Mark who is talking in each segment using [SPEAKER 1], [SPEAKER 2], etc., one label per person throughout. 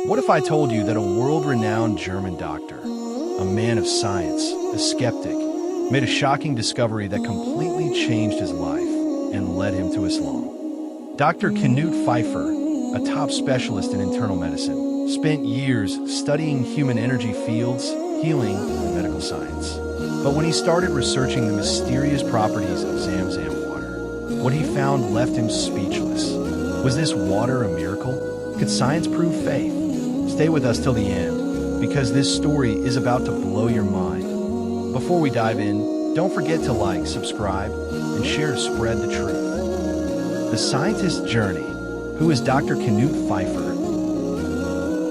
[SPEAKER 1] What if I told you that a world-renowned German doctor, a man of science, a skeptic, made a shocking discovery that completely changed his life and led him to Islam? Dr. Knut Pfeiffer, a top specialist in internal medicine, spent years studying human energy fields, healing, and medical science. But when he started researching the mysterious properties of Zamzam water, what he found left him speechless. Was this water a miracle? Could science prove faith? Stay with us till the end, because this story is about to blow your mind. Before we dive in, don't forget to like, subscribe, and share to spread the truth. The Scientist's Journey. Who is Dr. Knut Pfeiffer?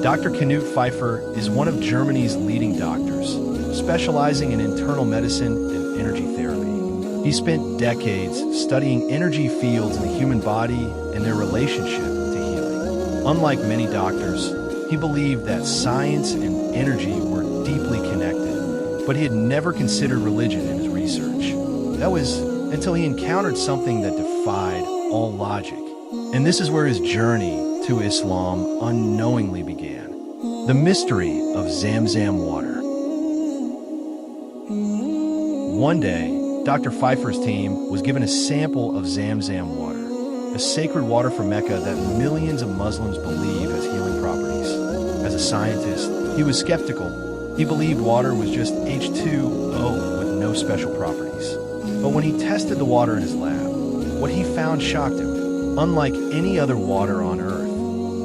[SPEAKER 1] Dr. Knut Pfeiffer is one of Germany's leading doctors, specializing in internal medicine and energy therapy. He spent decades studying energy fields in the human body and their relationship to healing. Unlike many doctors, he believed that science and energy were deeply connected, but he had never considered religion in his research. That was until he encountered something that defied all logic. And this is where his journey to Islam unknowingly began. The mystery of Zamzam water. One day, Dr. Pfeiffer's team was given a sample of Zamzam water, a sacred water from Mecca that millions of Muslims believe has healing properties. As a scientist, he was skeptical. He believed water was just H2O with no special properties. But when he tested the water in his lab, what he found shocked him. Unlike any other water on Earth,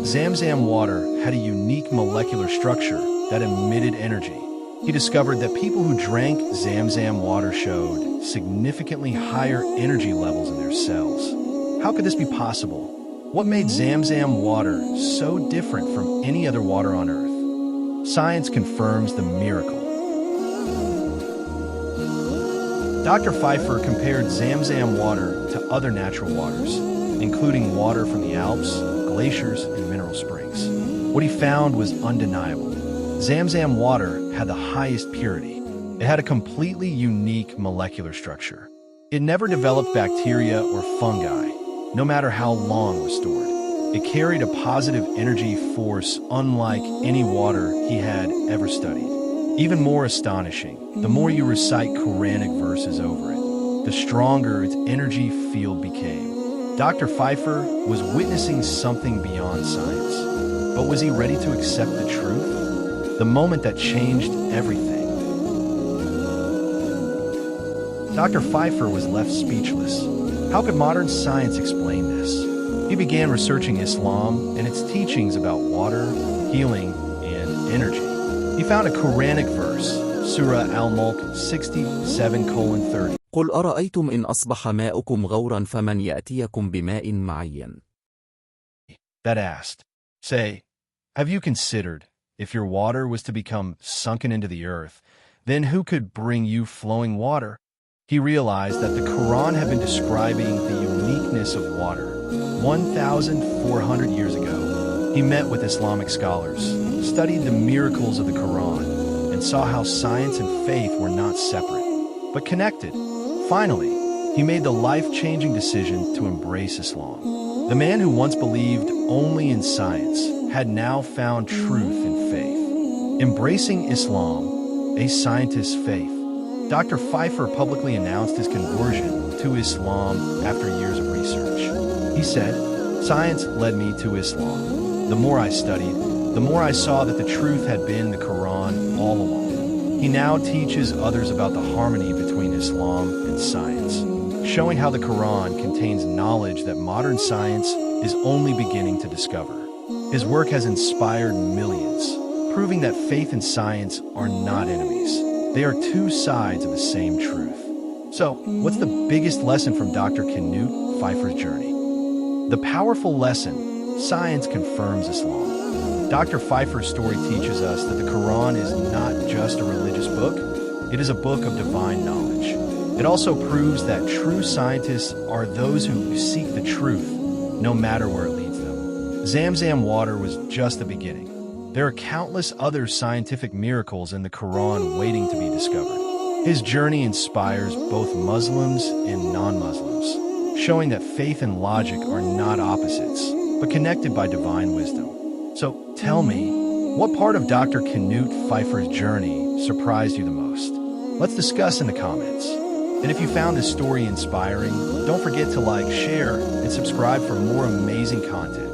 [SPEAKER 1] Zamzam water had a unique molecular structure that emitted energy. He discovered that people who drank Zamzam water showed significantly higher energy levels in their cells. How could this be possible? What made Zamzam water so different from any other water on Earth? Science confirms the miracle. Dr. Pfeiffer compared Zamzam water to other natural waters, including water from the Alps, glaciers, and mineral springs. What he found was undeniable. Zamzam water had the highest purity. It had a completely unique molecular structure. It never developed bacteria or fungi, no matter how long it was stored. It carried a positive energy force unlike any water he had ever studied. Even more astonishing, the more you recite Quranic verses over it, the stronger its energy field became. Dr. Pfeiffer was witnessing something beyond science. But was he ready to accept the truth? The moment that changed everything. Dr. Pfeiffer was left speechless. How could modern science explain this? He began researching Islam and its teachings about water, healing, and energy. He found a Quranic verse, Surah Al-Mulk 67:30.
[SPEAKER 2] قل أرأيتم إن أصبح ماؤكم غورا فمن يأتيكم بماء معين.
[SPEAKER 1] That asked, say, have you considered, if your water was to become sunken into the earth, then who could bring you flowing water? He realized that the Quran had been describing the uniqueness of water. 1,400 years ago, he met with Islamic scholars, studied the miracles of the Quran, and saw how science and faith were not separate, but connected. Finally, he made the life-changing decision to embrace Islam. The man who once believed only in science had now found truth in faith. Embracing Islam, a scientist's faith, Dr. Pfeiffer publicly announced his conversion to Islam after years of research. He said, "Science led me to Islam. The more I studied, the more I saw that the truth had been the Quran all along." He now teaches others about the harmony between Islam and science, showing how the Quran contains knowledge that modern science is only beginning to discover. His work has inspired millions, proving that faith and science are not enemies. They are two sides of the same truth. So, what's the biggest lesson from Dr. Knut Pfeiffer's journey? The powerful lesson: science confirms Islam. Dr. Pfeiffer's story teaches us that the Quran is not just a religious book, it is a book of divine knowledge. It also proves that true scientists are those who seek the truth, no matter where it leads them. Zamzam water was just the beginning. There are countless other scientific miracles in the Quran waiting to be discovered. His journey inspires both Muslims and non-Muslims, showing that faith and logic are not opposites, but connected by divine wisdom. So tell me, what part of Dr. Knut Pfeiffer's journey surprised you the most? Let's discuss in the comments. And if you found this story inspiring, don't forget to like, share, and subscribe for more amazing content.